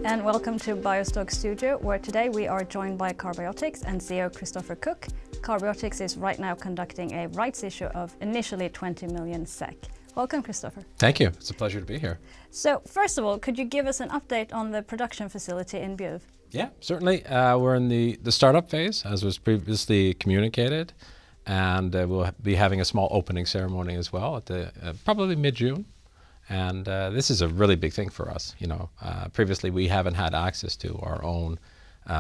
and welcome to BioStock Studio, where today we are joined by Carbiotics and CEO Christopher Cook. Carbiotics is right now conducting a rights issue of initially 20 million SEK. Welcome, Christopher. Thank you. It's a pleasure to be here. So, first of all, could you give us an update on the production facility in Bjuv? Yeah, certainly. We're in the startup phase, as was previously communicated, and we'll be having a small opening ceremony as well at the probably mid-June. And this is a really big thing for us. You know, previously we haven't had access to our own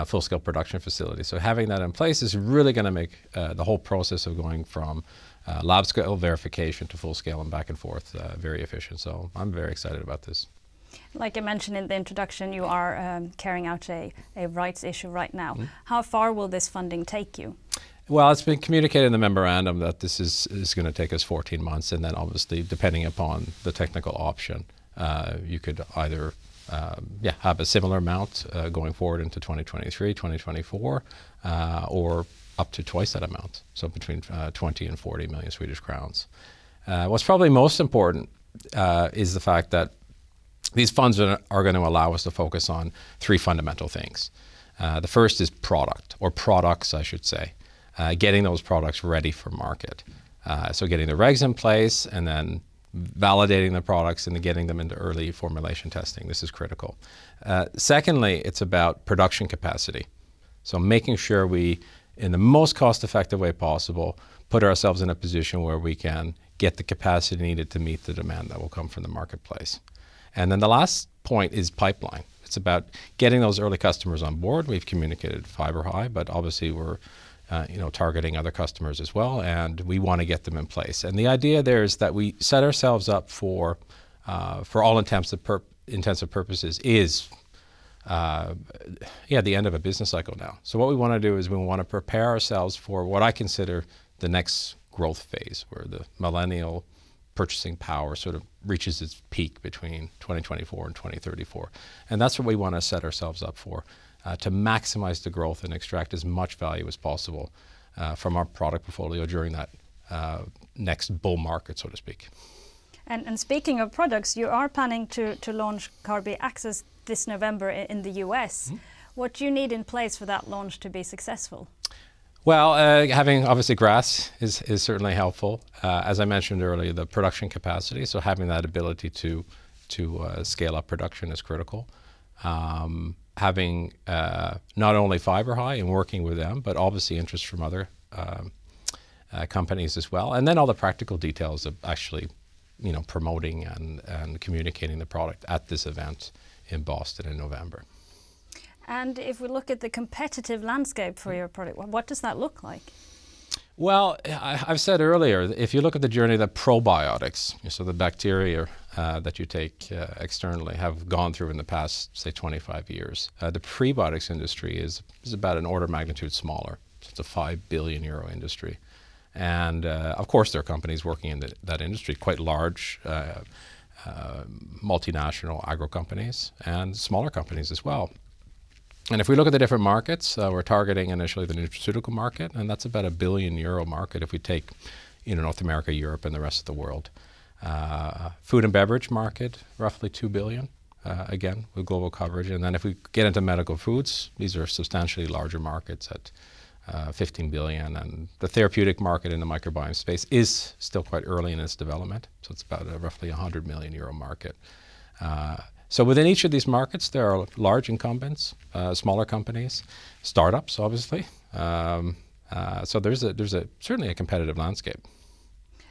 full-scale production facility. So having that in place is really going to make the whole process of going from lab scale verification to full scale and back and forth very efficient. So I'm very excited about this. Like I mentioned in the introduction, you are carrying out a rights issue right now. How far will this funding take you? Well, it's been communicated in the memorandum that this is going to take us 14 months, and then obviously, depending upon the technical option, you could either have a similar amount going forward into 2023, 2024, or up to twice that amount, so between 20 and 40 million Swedish crowns. What's probably most important is the fact that these funds are going to allow us to focus on three fundamental things. The first is product, or products, I should say. Getting those products ready for market. So getting the regs in place and then validating the products and then getting them into early formulation testing. This is critical. Secondly, it's about production capacity. So making sure we, in the most cost-effective way possible, put ourselves in a position where we can get the capacity needed to meet the demand that will come from the marketplace. And then the last point is pipeline. It's about getting those early customers on board. We've communicated FiberHi, but obviously we're targeting other customers as well, and we want to get them in place. And the idea there is that we set ourselves up for all intensive purposes is the end of a business cycle now. So what we want to do is we want to prepare ourselves for what I consider the next growth phase, where the millennial purchasing power sort of reaches its peak between 2024 and 2034. And that's what we want to set ourselves up for. To maximize the growth and extract as much value as possible from our product portfolio during that next bull market, so to speak. And speaking of products, you are planning to launch Carby Access this November in the US. What do you need in place for that launch to be successful? Well, having obviously GRAS is certainly helpful. As I mentioned earlier, the production capacity, so having that ability to scale up production is critical. Having not only FiberHi and working with them, but obviously interest from other companies as well. And then all the practical details of actually, promoting and communicating the product at this event in Boston in November. And if we look at the competitive landscape for your product, what does that look like? Well, I've said earlier, if you look at the journey that probiotics, so the bacteria that you take externally, have gone through in the past, say, 25 years, the prebiotics industry is about an order of magnitude smaller. So it's a €5 billion industry. And of course, there are companies working in that industry, quite large multinational agro companies and smaller companies as well. And if we look at the different markets, we're targeting initially the nutraceutical market, and that's about a €1 billion market if we take North America, Europe, and the rest of the world. Food and beverage market, roughly 2 billion, again, with global coverage. And then if we get into medical foods, these are substantially larger markets at 15 billion. And the therapeutic market in the microbiome space is still quite early in its development. So it's about a roughly €100 million market. So within each of these markets, there are large incumbents, smaller companies, startups, obviously. So there's certainly a competitive landscape.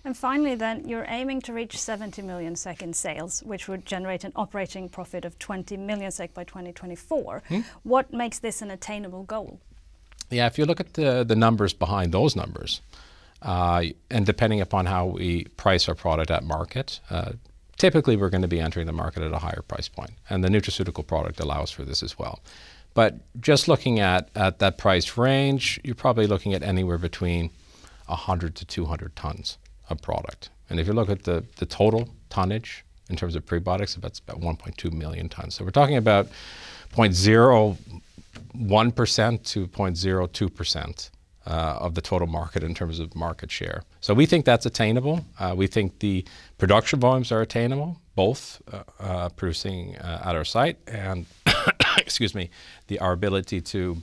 And finally, then, you're aiming to reach 70 million SEK in sales, which would generate an operating profit of 20 million SEK by 2024. What makes this an attainable goal? Yeah, if you look at the numbers behind those numbers, and depending upon how we price our product at market, typically we're going to be entering the market at a higher price point, and the nutraceutical product allows for this as well. But just looking at that price range, you're probably looking at anywhere between 100 to 200 tons of product. And if you look at the total tonnage in terms of prebiotics, that's about 1.2 million tons. So we're talking about 0.01% to 0.02% of the total market in terms of market share. So we think that's attainable. We think the production volumes are attainable, both producing at our site and excuse me, our ability to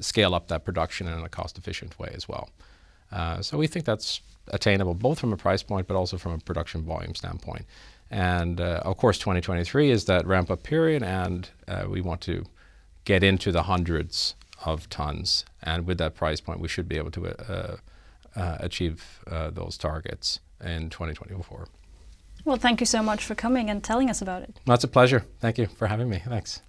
scale up that production in a cost-efficient way as well. So we think that's attainable both from a price point but also from a production volume standpoint. And of course 2023 is that ramp-up period, and we want to get into the hundreds of tons, and with that price point we should be able to achieve those targets in 2024. Well, thank you so much for coming and telling us about it. Well, it's a pleasure. Thank you for having me. Thanks.